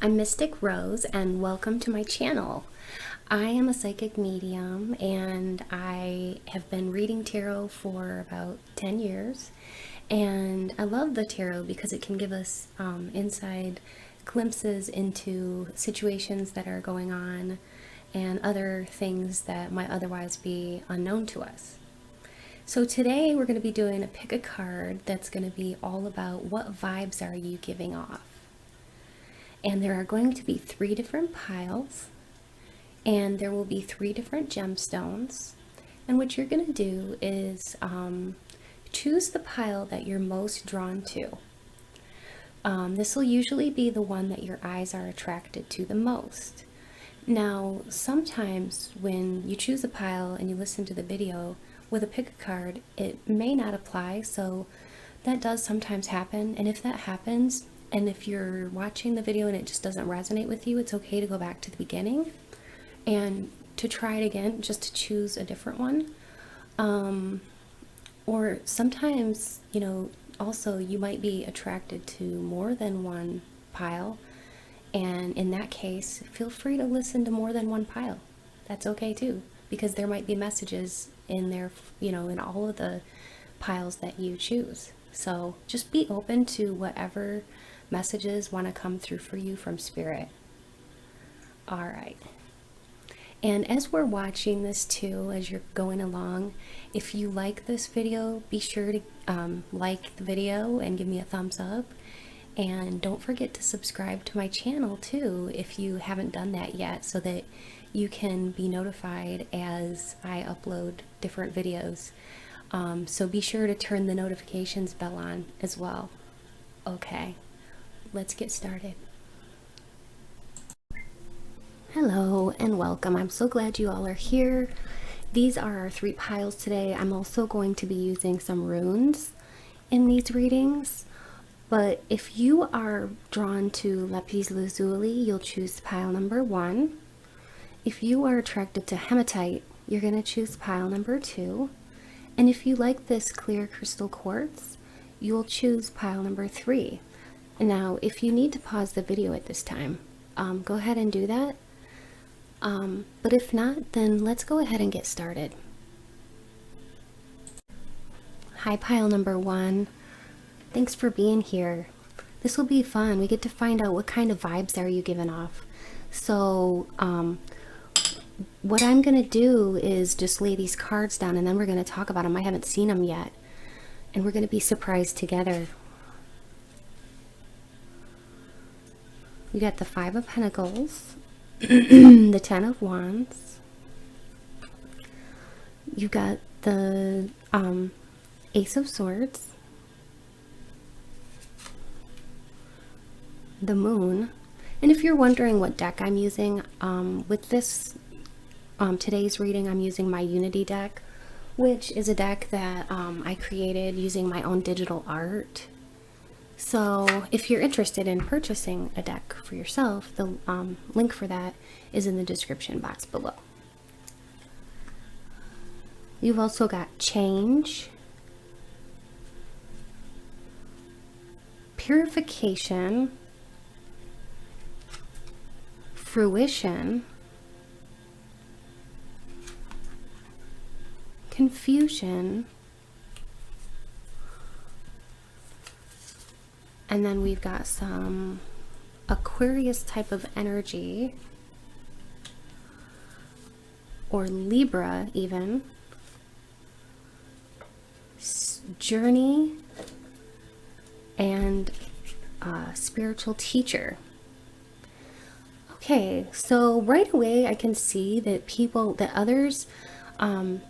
I'm Mystic Rose and welcome to my channel. I am a psychic medium and I have been reading tarot for about 10 years, and I love the tarot because it can give us inside glimpses into situations that are going on and other things that might otherwise be unknown to us. So today we're going to be doing a pick a card that's going to be all about what vibes are you giving off. And there are going to be 3 different piles, and there will be 3 different gemstones. And what you're going to do is choose the pile that you're most drawn to. This will usually be the one that your eyes are attracted to the most. Now, sometimes when you choose a pile and you listen to the video with a pick a card, it may not apply, so that does sometimes happen. And if that happens, and if you're watching the video and it just doesn't resonate with you, it's okay to go back to the beginning and to try it again, just to choose a different one. Or sometimes, also you might be attracted to more than one pile. And in that case, feel free to listen to more than one pile. That's okay too, because there might be messages in there, in all of the piles that you choose. So just be open to whatever messages want to come through for you from Spirit. All right. And as we're watching this too, as you're going along, if you like this video, be sure to like the video and give me a thumbs up. And don't forget to subscribe to my channel too if you haven't done that yet, so that you can be notified as I upload different videos. So be sure to turn the notifications bell on as well. Okay, let's get started. Hello and welcome. I'm so glad you all are here. These are our 3 piles today. I'm also going to be using some runes in these readings. But if you are drawn to Lapiz Lazuli, you'll choose pile number 1. If you are attracted to Hematite, you're going to choose pile number 2. And if you like this Clear Crystal Quartz, you'll choose pile number 3. Now, if you need to pause the video at this time, go ahead and do that. But if not, then let's go ahead and get started. Hi, pile number 1. Thanks for being here. This will be fun. We get to find out what kind of vibes are you giving off. So, what I'm going to do is just lay these cards down and then we're going to talk about them. I haven't seen them yet. And we're going to be surprised together. We got the 5 of Pentacles, the 10 of Wands. You got the Ace of Swords, the Moon. And if you're wondering what deck I'm using, with this today's reading, I'm using my Unity deck, which is a deck that I created using my own digital art. So if you're interested in purchasing a deck for yourself, the link for that is in the description box below. You've also got change, purification, fruition, confusion, and then we've got some Aquarius type of energy, or Libra even, journey, and spiritual teacher. Okay, so right away I can see that others,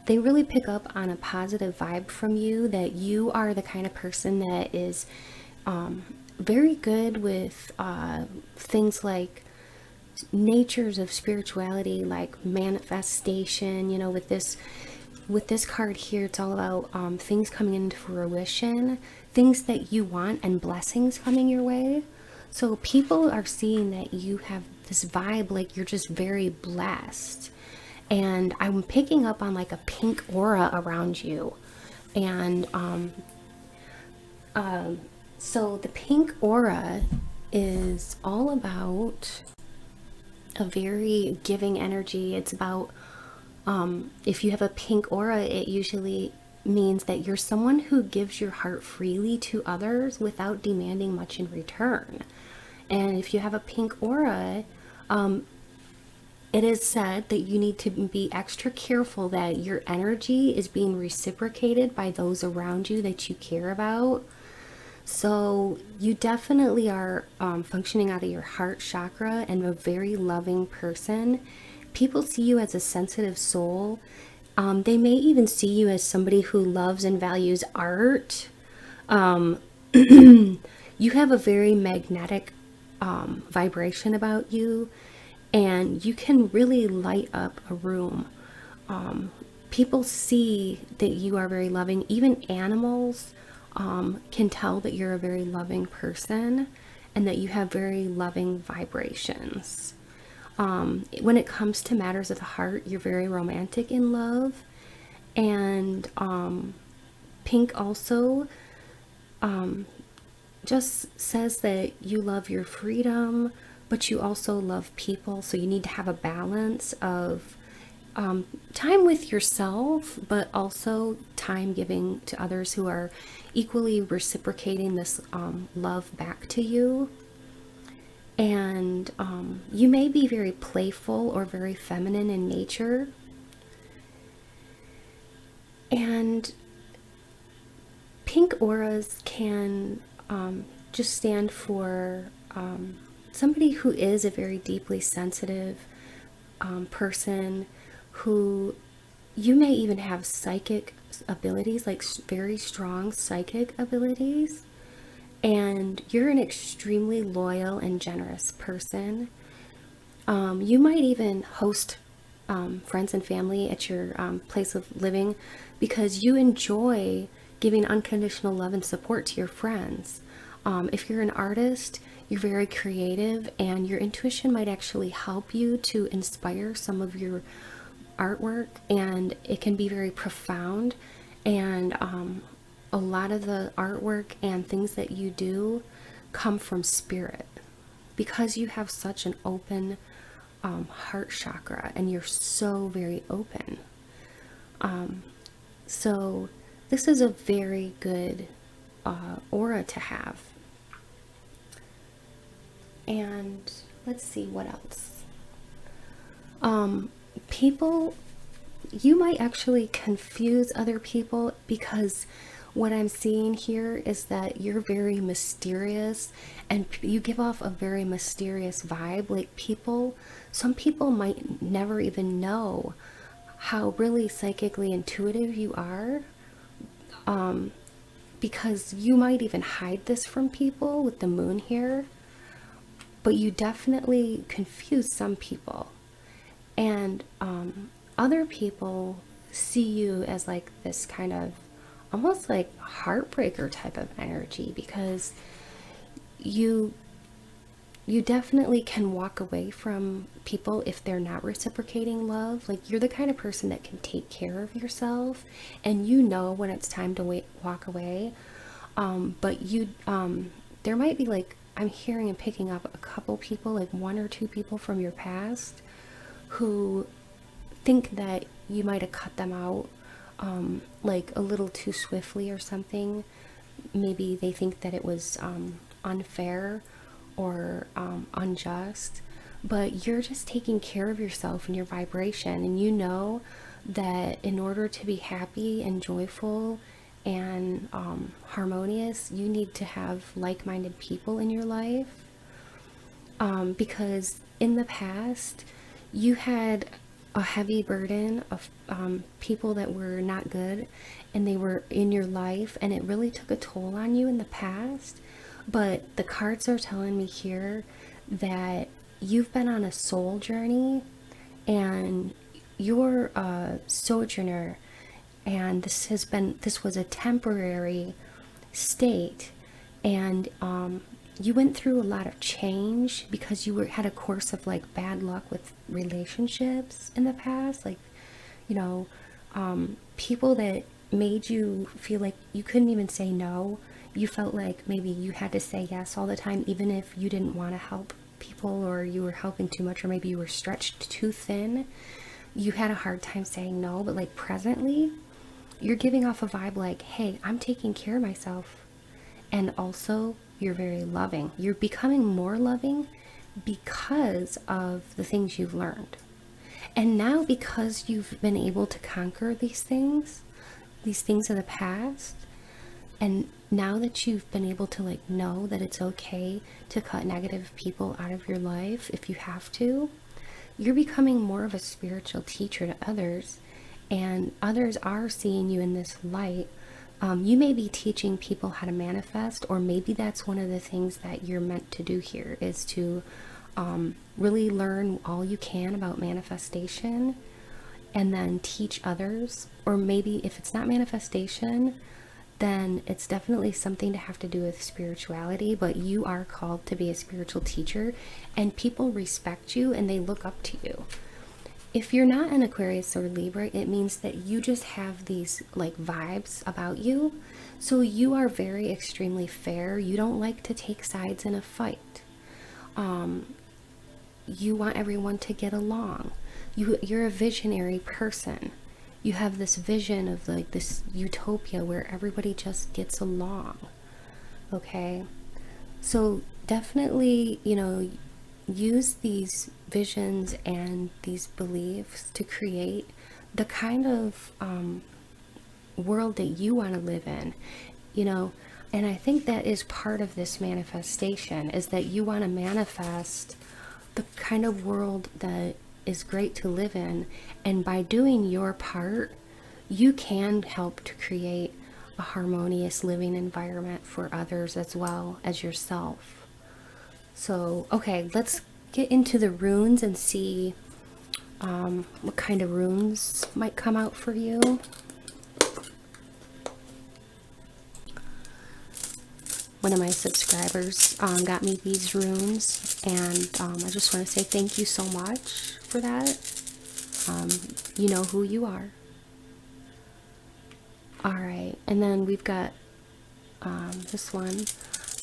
they really pick up on a positive vibe from you, that you are the kind of person that is very good with things natures of spirituality, like manifestation. With this card here, it's all about things coming into fruition, things that you want, and blessings coming your way. So people are seeing that you have this vibe, like you're just very blessed. And I'm picking up on like a pink aura around you. And so the pink aura is all about a very giving energy. It's about, if you have a pink aura, it usually means that you're someone who gives your heart freely to others without demanding much in return. And if you have a pink aura, it is said that you need to be extra careful that your energy is being reciprocated by those around you that you care about. So you definitely are functioning out of your heart chakra and a very loving person. People see you as a sensitive soul. They may even see you as somebody who loves and values art. You have a very magnetic vibration about you, and you can really light up a room. People see that you are very loving. Even animals can tell that you're a very loving person and that you have very loving vibrations. When it comes to matters of the heart, you're very romantic in love. And pink also just says that you love your freedom, but you also love people. So you need to have a balance of time with yourself, but also time giving to others who are equally reciprocating this love back to you. And you may be very playful or very feminine in nature. And pink auras can just stand for somebody who is a very deeply sensitive person, who you may even have psychic abilities, like very strong psychic abilities. And you're an extremely loyal and generous person. You might even host friends and family at your place of living because you enjoy giving unconditional love and support to your friends. If you're an artist, you're very creative, and your intuition might actually help you to inspire some of your artwork, and it can be very profound. And a lot of the artwork and things that you do come from spirit because you have such an open heart chakra, and you're so very open. So this is a very good aura to have. And let's see what else. People, you might actually confuse other people, because what I'm seeing here is that you're very mysterious and you give off a very mysterious vibe. Like some people might never even know how really psychically intuitive you are, because you might even hide this from people with the moon here, but you definitely confuse some people. And other people see you as like this kind of almost like heartbreaker type of energy, because you definitely can walk away from people if they're not reciprocating love. Like, you're the kind of person that can take care of yourself, and you know when it's time to walk away. But there might be, like, I'm hearing and picking up a couple people, like one or two people from your past, who think that you might have cut them out like a little too swiftly or something. Maybe they think that it was unfair or unjust, but you're just taking care of yourself and your vibration, and you know that in order to be happy and joyful and harmonious, you need to have like-minded people in your life, because in the past you had a heavy burden of people that were not good, and they were in your life, and it really took a toll on you in the past. But the cards are telling me here that you've been on a soul journey, and you're a sojourner, and this was a temporary state, and you went through a lot of change because you had a course of like bad luck with relationships in the past, like, you know, people that made you feel like you couldn't even say no. You felt like maybe you had to say yes all the time, even if you didn't want to help people, or you were helping too much, or maybe you were stretched too thin. You had a hard time saying no. But like presently, you're giving off a vibe like, hey, I'm taking care of myself. And also, you're very loving. You're becoming more loving because of the things you've learned. And now, because you've been able to conquer these things of the past, and now that you've been able to like know that it's okay to cut negative people out of your life if you have to, you're becoming more of a spiritual teacher to others, and others are seeing you in this light. You may be teaching people how to manifest, or maybe that's one of the things that you're meant to do here, is to really learn all you can about manifestation and then teach others. Or maybe if it's not manifestation, then it's definitely something to have to do with spirituality, but you are called to be a spiritual teacher, and people respect you and they look up to you. If you're not an Aquarius or Libra, it means that you just have these like vibes about you. So you are very extremely fair. You don't like to take sides in a fight. You want everyone to get along. You're a visionary person. You have this vision of like this utopia where everybody just gets along. Okay? So definitely, you know, use these visions and these beliefs to create the kind of world that you want to live in, you know. And I think that is part of this manifestation, is that you want to manifest the kind of world that is great to live in. And by doing your part, you can help to create a harmonious living environment for others as well as yourself. So, okay, let's get into the runes and see what kind of runes might come out for you. One of my subscribers got me these runes, and I just want to say thank you so much for that. You know who you are. Alright, and then we've got this one.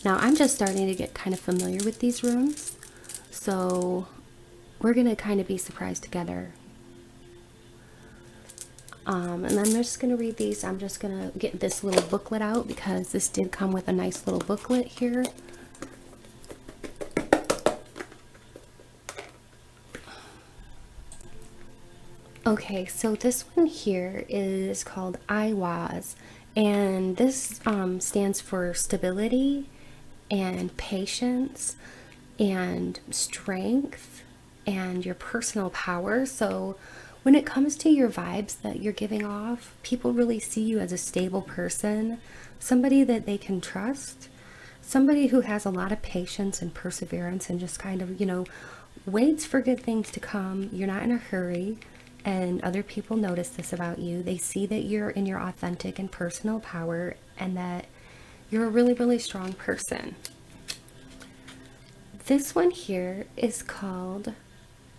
Now, I'm just starting to get kind of familiar with these runes, so we're going to kind of be surprised together. And then I'm just going to read these. I'm just going to get this little booklet out, because this did come with a nice little booklet here. Okay, so this one here is called Iwaz, and this stands for stability and patience and strength and your personal power. So when it comes to your vibes that you're giving off, people really see you as a stable person, somebody that they can trust, somebody who has a lot of patience and perseverance and just kind of, you know, waits for good things to come. You're not in a hurry, and other people notice this about you. They see that you're in your authentic and personal power, and that you're a really, really strong person. This one here is called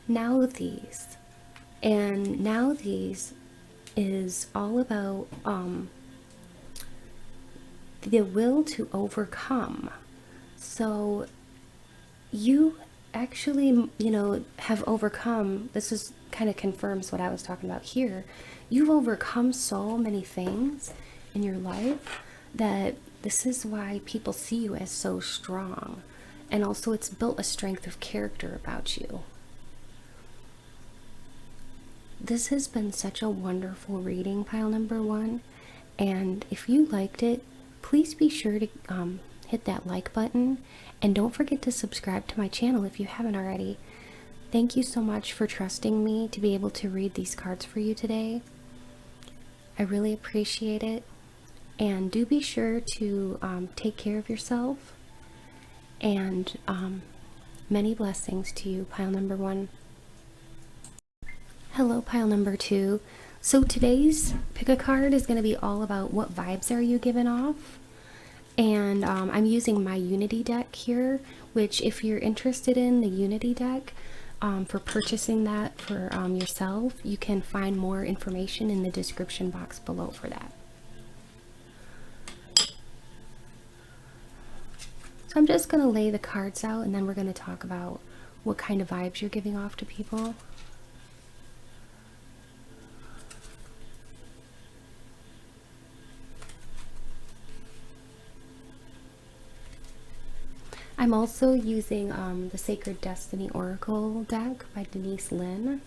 Now These. And Now These is all about the will to overcome. So you actually, you know, have overcome. This is kind of confirms what I was talking about here. You've overcome so many things in your life that this is why people see you as so strong. And also it's built a strength of character about you. This has been such a wonderful reading, pile number one. And if you liked it, please be sure to hit that like button. And don't forget to subscribe to my channel if you haven't already. Thank you so much for trusting me to be able to read these cards for you today. I really appreciate it. And do be sure to take care of yourself. And many blessings to you, pile number one. Hello, pile number two. So today's pick a card is going to be all about what vibes are you giving off. And I'm using my Unity deck here, which if you're interested in the Unity deck, for purchasing that for yourself, you can find more information in the description box below for that. I'm just going to lay the cards out, and then we're going to talk about what kind of vibes you're giving off to people. I'm also using the Sacred Destiny Oracle deck by Denise Lynn.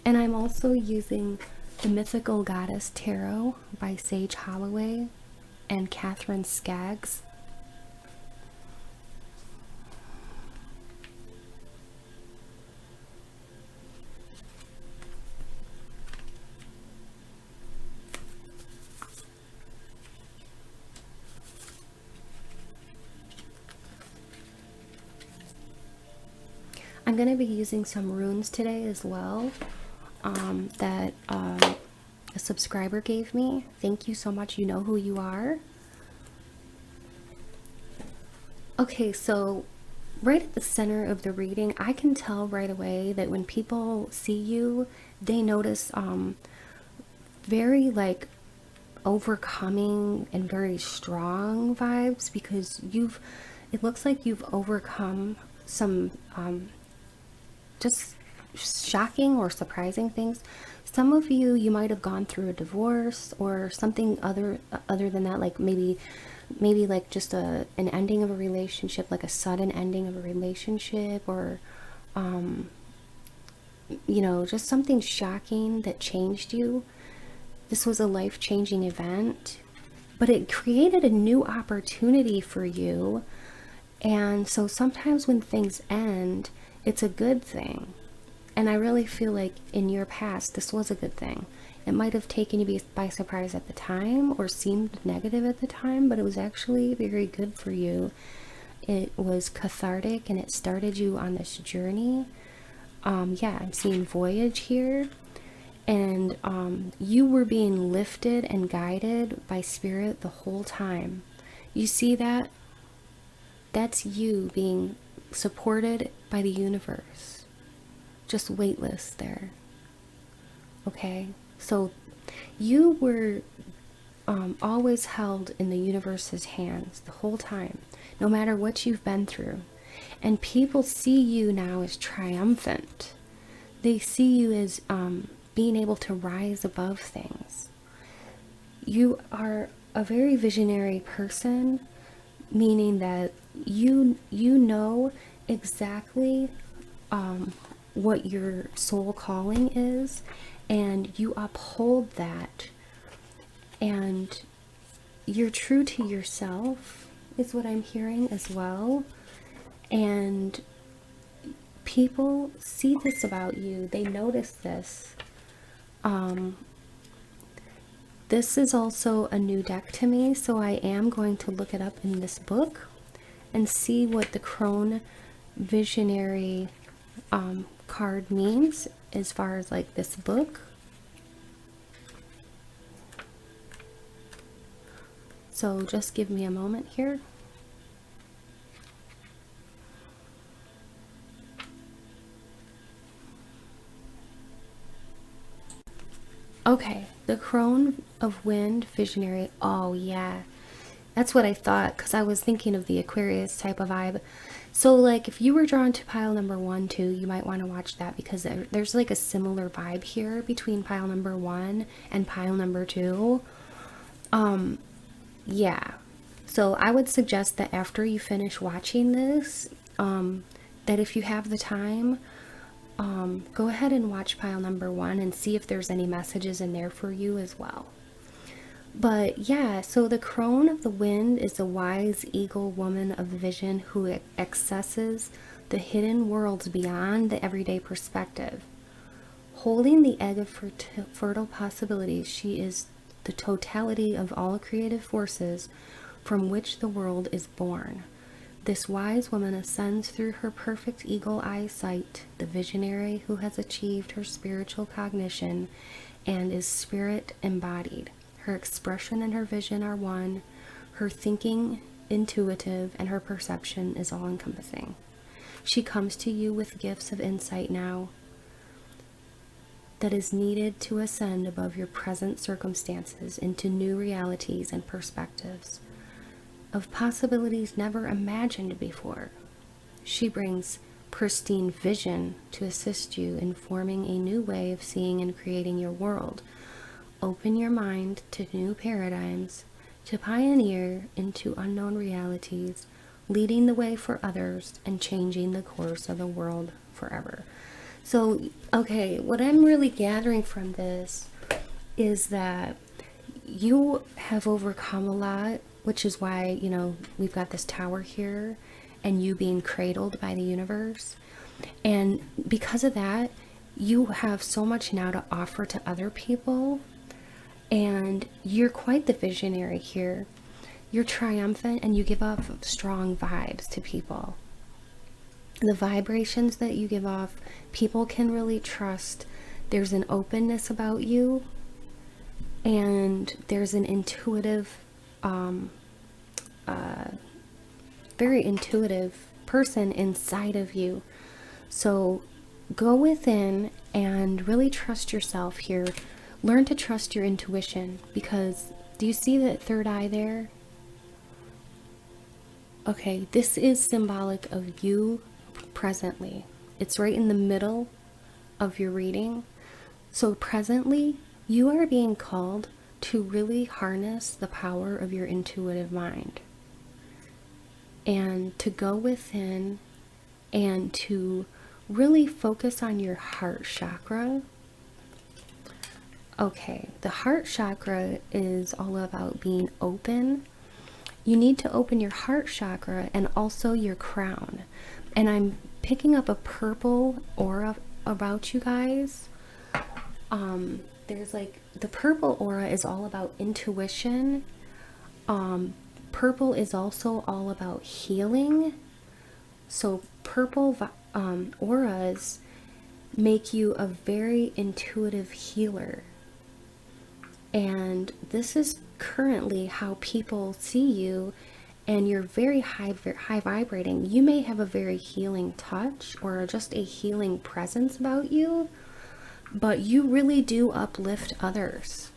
And I'm also using the Mythical Goddess Tarot by Sage Holloway and Catherine Skaggs. I'm going to be using some runes today as well that a subscriber gave me. Thank you so much. You know who you are. Okay, so right at the center of the reading, I can tell right away that when people see you, they notice very like overcoming and very strong vibes, because it looks like you've overcome some just shocking or surprising things. Some of you might have gone through a divorce or something other than that, like maybe like just an ending of a relationship, like a sudden ending of a relationship, or you know, just something shocking that changed you. This was a life-changing event, but it created a new opportunity for you. And so sometimes when things end, it's a good thing. And I really feel like in your past, this was a good thing. It might have taken you by surprise at the time or seemed negative at the time, but it was actually very good for you. It was cathartic and it started you on this journey. Yeah, I'm seeing voyage here. And you were being lifted and guided by spirit the whole time. You see that? That's you being supported by the universe. Just weightless there. Okay? So you were always held in the universe's hands the whole time, no matter what you've been through. And people see you now as triumphant. They see you as being able to rise above things. You are a very visionary person, meaning that you know exactly what your soul calling is, and you uphold that, and you're true to yourself is what I'm hearing as well. And people see this about you, they notice this. This is also a new deck to me, so I am going to look it up in this book and see what the Crone Visionary card means as far as like this book. So just give me a moment here. Okay, the Crone of Wind Visionary. Oh yeah, that's what I thought, because I was thinking of the Aquarius type of vibe. So like if you were drawn to pile number 1 too, you might want to watch that, because there's like a similar vibe here between pile number 1 and pile number 2. Yeah, so I would suggest that after you finish watching this, that if you have the time, go ahead and watch pile number 1 and see if there's any messages in there for you as well. But yeah, so the Crone of the Wind is a wise eagle woman of vision who accesses the hidden worlds beyond the everyday perspective. Holding the egg of fertile possibilities, she is the totality of all creative forces from which the world is born. This wise woman ascends through her perfect eagle eyesight, the visionary who has achieved her spiritual cognition and is spirit embodied. Her expression and her vision are one, her thinking intuitive, and her perception is all-encompassing. She comes to you with gifts of insight now that is needed to ascend above your present circumstances into new realities and perspectives of possibilities never imagined before. She brings pristine vision to assist you in forming a new way of seeing and creating your world. Open your mind to new paradigms, to pioneer into unknown realities, leading the way for others and changing the course of the world forever. So, okay, what I'm really gathering from this is that you have overcome a lot, which is why, you know, we've got this tower here and you being cradled by the universe. And because of that, you have so much now to offer to other people. And you're quite the visionary here. You're triumphant and you give off strong vibes to people. The vibrations that you give off, people can really trust. There's an openness about you, and there's an intuitive, very intuitive person inside of you. So go within and really trust yourself here. Learn to trust your intuition, because do you see that third eye there? Okay, this is symbolic of you presently. It's right in the middle of your reading. So presently, you are being called to really harness the power of your intuitive mind and to go within and to really focus on your heart chakra. Okay, the heart chakra is all about being open. You need to open your heart chakra and also your crown. And I'm picking up a purple aura about you guys. There's like, the purple aura is all about intuition. Purple is also all about healing. So purple auras make you a very intuitive healer. And this is currently how people see you, and you're very high vibrating. You may have a very healing touch or just a healing presence about you, but you really do uplift others.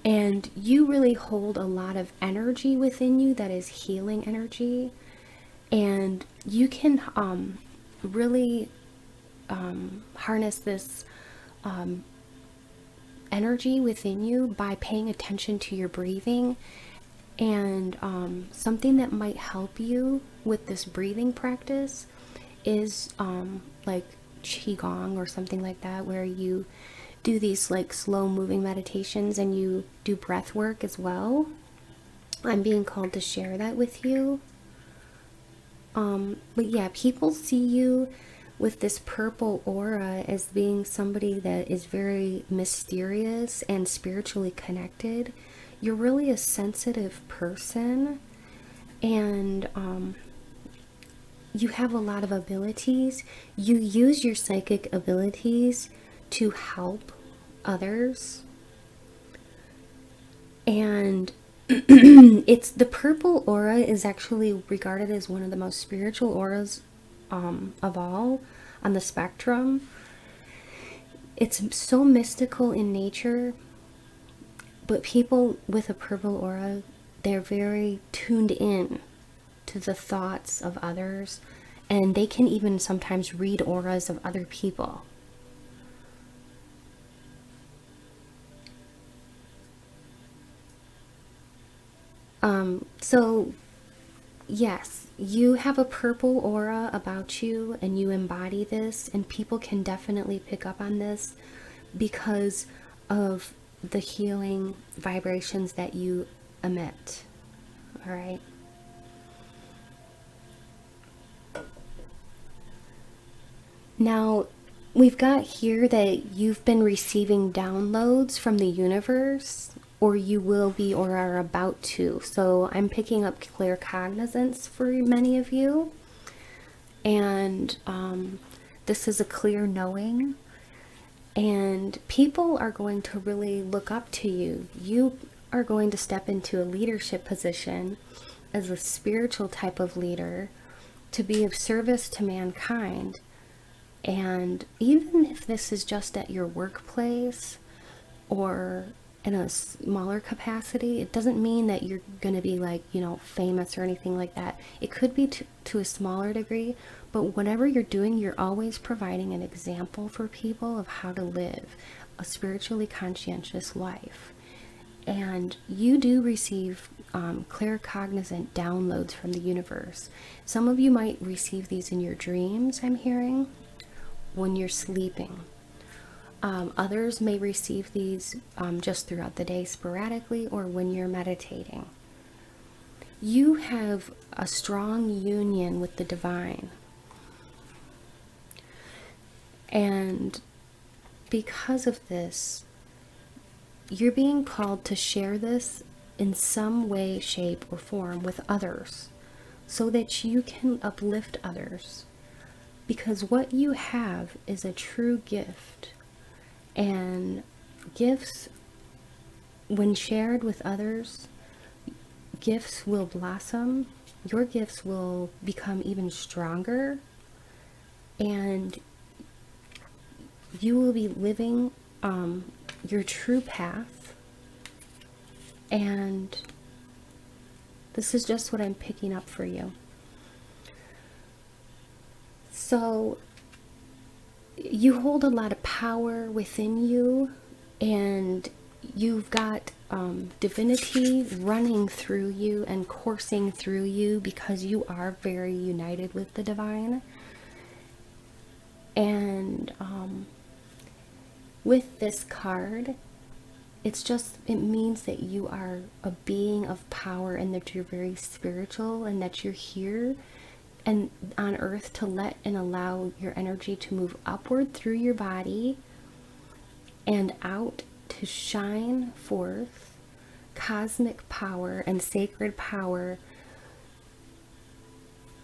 And you really hold a lot of energy within you that is healing energy. And you can really harness this energy within you by paying attention to your breathing. And something that might help you with this breathing practice is like Qigong or something like that, where you do these like slow moving meditations and you do breath work as well. I'm being called to share that with you. But yeah, people see you with this purple aura as being somebody that is very mysterious and spiritually connected. You're really a sensitive person, and you have a lot of abilities. You use your psychic abilities to help others, and it's the purple aura is actually regarded as one of the most spiritual auras of all on the spectrum. It's so mystical in nature, but people with a purple aura, they're very tuned in to the thoughts of others, and they can even sometimes read auras of other people. So yes, you have a purple aura about you and you embody this, and people can definitely pick up on this because of the healing vibrations that you emit. All right. Now, we've got here that you've been receiving downloads from the universe, or you will be or are about to. So I'm picking up clear cognizance for many of you. And this is a clear knowing. And people are going to really look up to you. You are going to step into a leadership position as a spiritual type of leader to be of service to mankind. And even if this is just at your workplace or in a smaller capacity, it doesn't mean that you're going to be like, you know, famous or anything like that. It could be to a smaller degree, but whatever you're doing, you're always providing an example for people of how to live a spiritually conscientious life. And you do receive claircognizant downloads from the universe. Some of you might receive these in your dreams, I'm hearing, when you're sleeping. Others may receive these just throughout the day sporadically or when you're meditating. You have a strong union with the divine. And because of this, you're being called to share this in some way, shape, or form with others so that you can uplift others. Because what you have is a true gift. And gifts, when shared with others, gifts will blossom. Your gifts will become even stronger. And you will be living your true path. And this is just what I'm picking up for you. So you hold a lot of power within you, and you've got divinity running through you and coursing through you because you are very united with the divine. And with this card, it means that you are a being of power and that you're very spiritual and that you're here and on earth to let and allow your energy to move upward through your body and out to shine forth cosmic power and sacred power.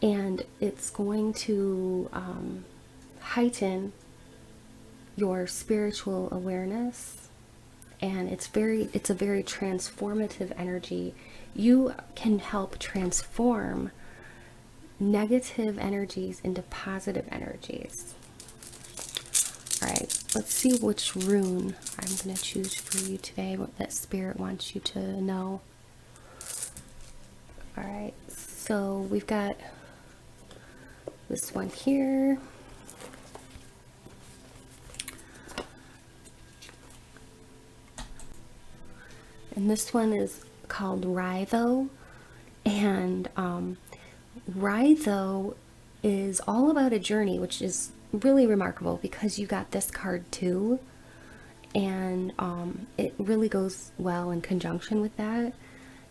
And it's going to heighten your spiritual awareness, and it's a very transformative energy. You can help transform negative energies into positive energies. All right, let's see which rune I'm going to choose for you today, what that spirit wants you to know. All right, so we've got this one here. And this one is called Rhytho. And Rhytho is all about a journey, which is really remarkable because you got this card too. And it really goes well in conjunction with that.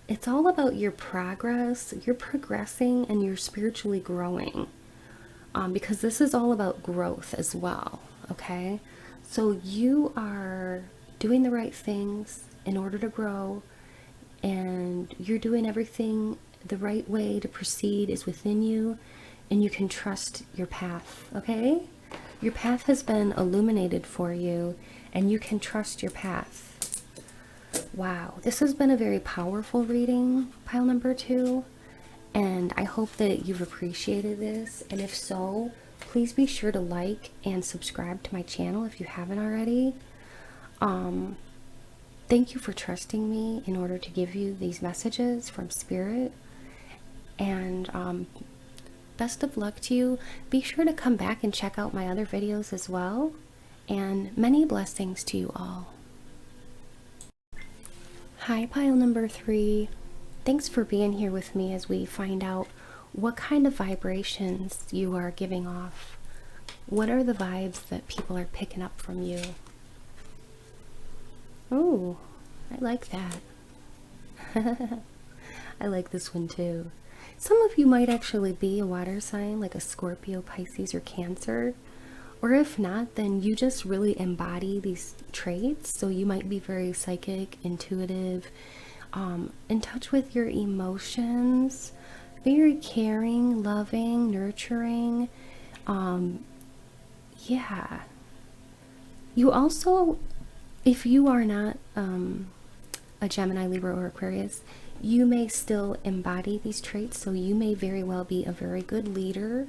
It's all about your progress. You're progressing and you're spiritually growing. Because this is all about growth as well, okay? So you are doing the right things in order to grow, and you're doing everything the right way to proceed is within you, and you can trust your path, okay? Your path has been illuminated for you, and you can trust your path. Wow, this has been a very powerful reading, pile number 2. And I hope that you've appreciated this, and if so, please be sure to like and subscribe to my channel if you haven't already. Thank you for trusting me in order to give you these messages from Spirit, and best of luck to you. Be sure to come back and check out my other videos as well, and many blessings to you all. Hi, pile number 3. Thanks for being here with me as we find out what kind of vibrations you are giving off. What are the vibes that people are picking up from you? Oh, I like that. I like this one too. Some of you might actually be a water sign, like a Scorpio, Pisces, or Cancer. Or if not, then you just really embody these traits. So you might be very psychic, intuitive, in touch with your emotions, very caring, loving, nurturing. Yeah. You also, if you are not a Gemini, Libra, or Aquarius, you may still embody these traits. So you may very well be a very good leader,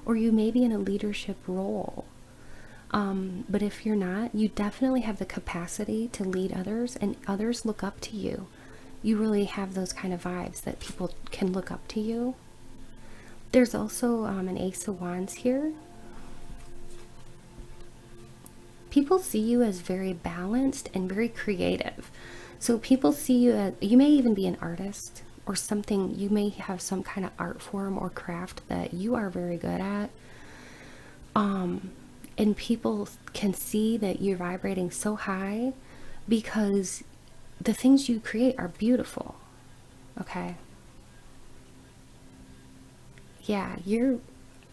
or you may be in a leadership role. But if you're not, you definitely have the capacity to lead others, and others look up to you. You really have those kind of vibes that people can look up to you. There's also an Ace of Wands here. People see you as very balanced and very creative. So people see you as, you may even be an artist or something. You may have some kind of art form or craft that you are very good at. And people can see that you're vibrating so high because the things you create are beautiful. Okay. Yeah,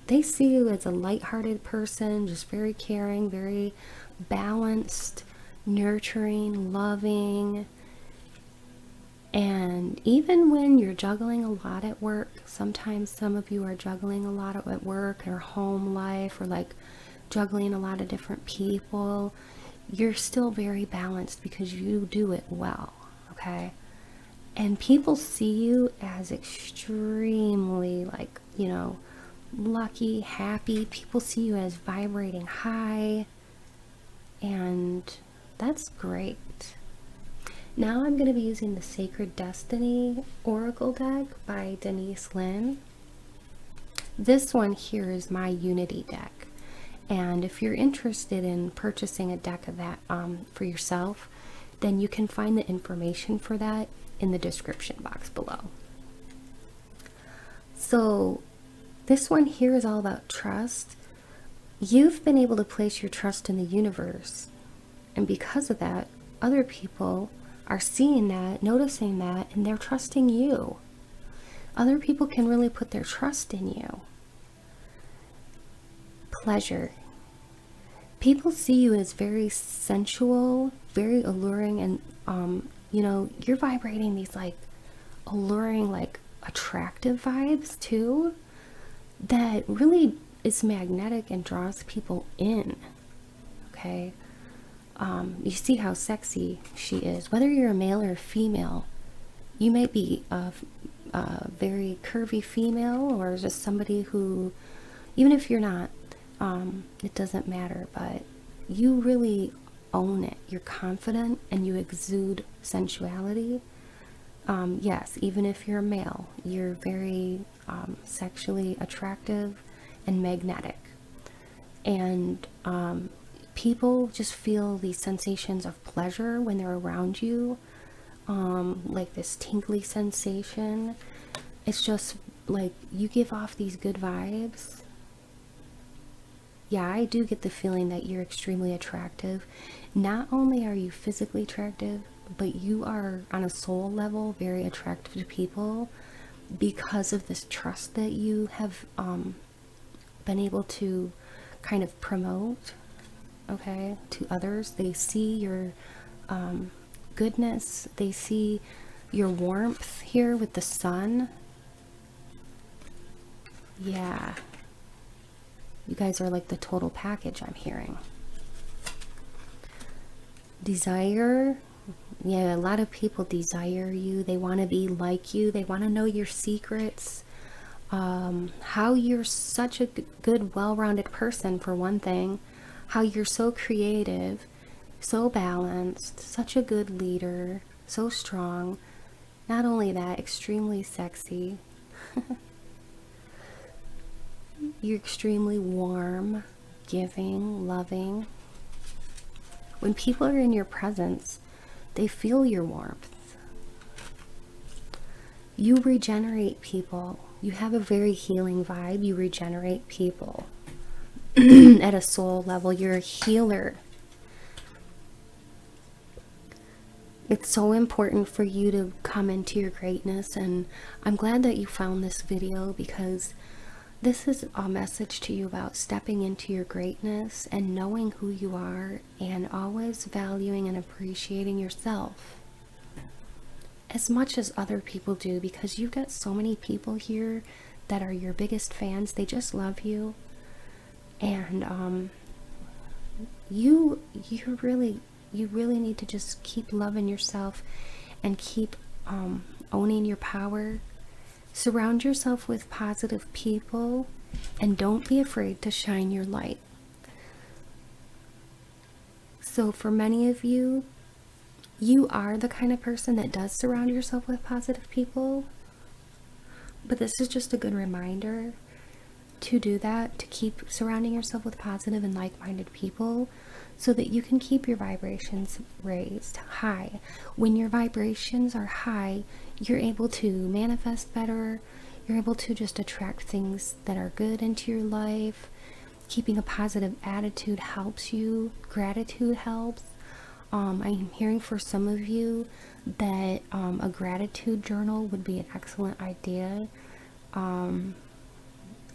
they see you as a lighthearted person, just very caring, very balanced, nurturing, loving. And even when you're juggling a lot at work, sometimes some of you are juggling a lot at work or home life, or like juggling a lot of different people, you're still very balanced because you do it well. Okay. And people see you as extremely, like, you know, lucky, happy. People see you as vibrating high, and that's great. Now I'm going to be using the Sacred Destiny Oracle deck by Denise Lynn. This one here is my Unity deck. And if you're interested in purchasing a deck of that for yourself, then you can find the information for that in the description box below. So this one here is all about trust. You've been able to place your trust in the universe, and because of that, other people are seeing that, noticing that, and they're trusting you. Other people can really put their trust in you. Pleasure. People see you as very sensual, very alluring, and you know, you're vibrating these like alluring, like attractive vibes too, that really is magnetic and draws people in. Okay. You see how sexy she is. Whether you're a male or a female, you may be a very curvy female, or just somebody who, even if you're not, it doesn't matter, but you really own it. You're confident and you exude sensuality. Yes, even if you're a male, you're very sexually attractive and magnetic. And people just feel these sensations of pleasure when they're around you, like this tingly sensation. It's just like you give off these good vibes. Yeah, I do get the feeling that you're extremely attractive. Not only are you physically attractive, but you are on a soul level very attractive to people because of this trust that you have been able to kind of promote, okay, to others. They see your goodness. They see your warmth here with the sun. Yeah. You guys are like the total package, I'm hearing. Desire. Yeah, a lot of people desire you. They want to be like you. They want to know your secrets. How you're such a good, well-rounded person, for one thing. How you're so creative, so balanced, such a good leader, so strong. Not only that, extremely sexy. You're extremely warm, giving, loving. When people are in your presence, they feel your warmth. You regenerate people. You have a very healing vibe. You regenerate people. At a soul level, you're a healer. It's so important for you to come into your greatness, and I'm glad that you found this video, because this is a message to you about stepping into your greatness and knowing who you are, and always valuing and appreciating yourself as much as other people do, because you've got so many people here that are your biggest fans. They just love you, and you really need to just keep loving yourself and keep owning your power. Surround yourself with positive people and don't be afraid to shine your light. So for many of you, you are the kind of person that does surround yourself with positive people. But this is just a good reminder to do that, to keep surrounding yourself with positive and like-minded people so that you can keep your vibrations raised high. When your vibrations are high, you're able to manifest better. You're able to just attract things that are good into your life. Keeping a positive attitude helps you. Gratitude helps. I'm hearing for some of you that a gratitude journal would be an excellent idea.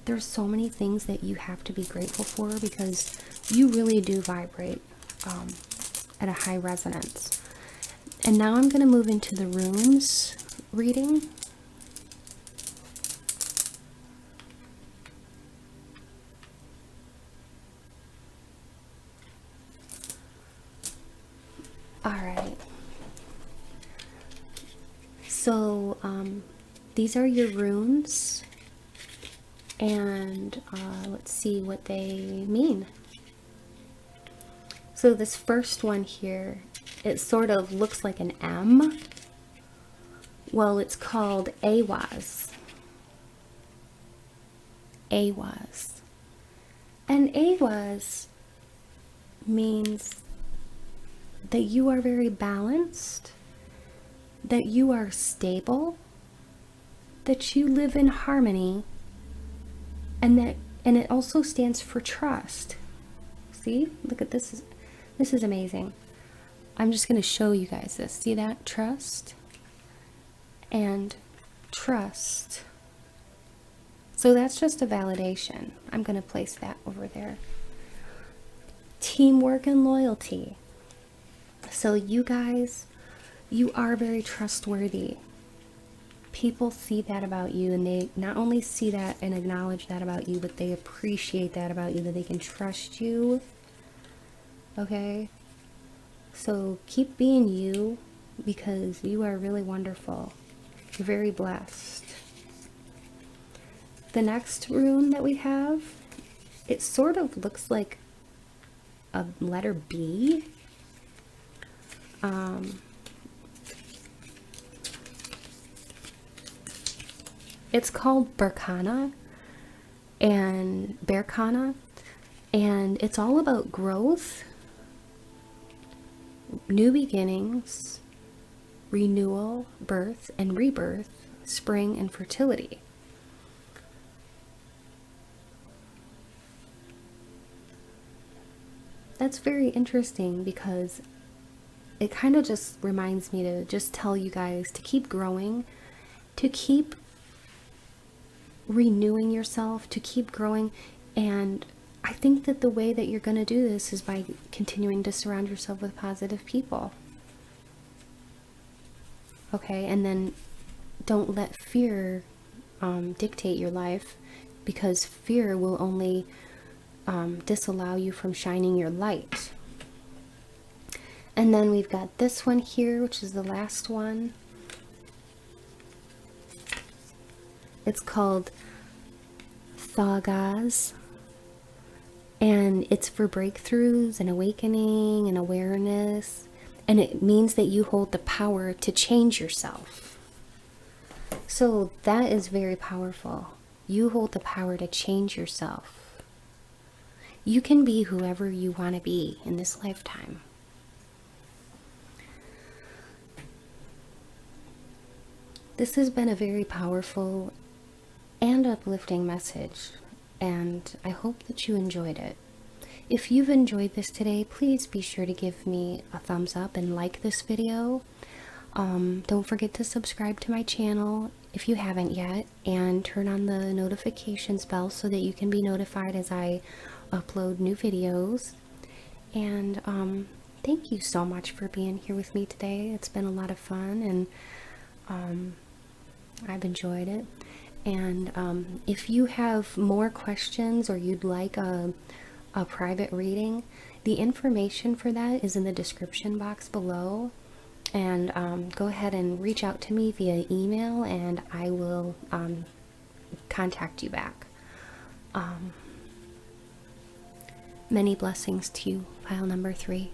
There's so many things that you have to be grateful for because you really do vibrate at a high resonance. And now I'm going to move into the runes reading. Alright, so these are your runes, and let's see what they mean. So this first one here, it sort of looks like an M. Well, it's called Awaz. Awaz. And Awaz means that you are very balanced, that you are stable, that you live in harmony, and it also stands for trust. See? Look at this. This is amazing. I'm just going to show you guys this. See that? Trust and trust. So that's just a validation. I'm going to place that over there. Teamwork and loyalty. So you guys, you are very trustworthy. People see that about you, and they not only see that and acknowledge that about you, but they appreciate that about you, that they can trust you. Okay? So keep being you, because you are really wonderful. You're very blessed. The next rune that we have, it sort of looks like a letter B. It's called Berkana, and it's all about growth, new beginnings, renewal, birth and rebirth, spring and fertility. That's very interesting because it kind of just reminds me to just tell you guys to keep growing, to keep renewing yourself, to keep growing. And I think that the way that you're going to do this is by continuing to surround yourself with positive people. Okay, and then don't let fear dictate your life, because fear will only disallow you from shining your light. And then we've got this one here, which is the last one. It's called Thagaz, and it's for breakthroughs and awakening and awareness, and it means that you hold the power to change yourself. So that is very powerful. You hold the power to change yourself. You can be whoever you want to be in this lifetime. This has been a very powerful and uplifting message, and I hope that you enjoyed it. If you've enjoyed this today, please be sure to give me a thumbs up and like this video. Don't forget to subscribe to my channel if you haven't yet, and turn on the notifications bell so that you can be notified as I upload new videos. And thank you so much for being here with me today. It's been a lot of fun, and I've enjoyed it. And if you have more questions or you'd like a private reading, the information for that is in the description box below. And go ahead and reach out to me via email, and I will contact you back. Many blessings to you, pile number 3.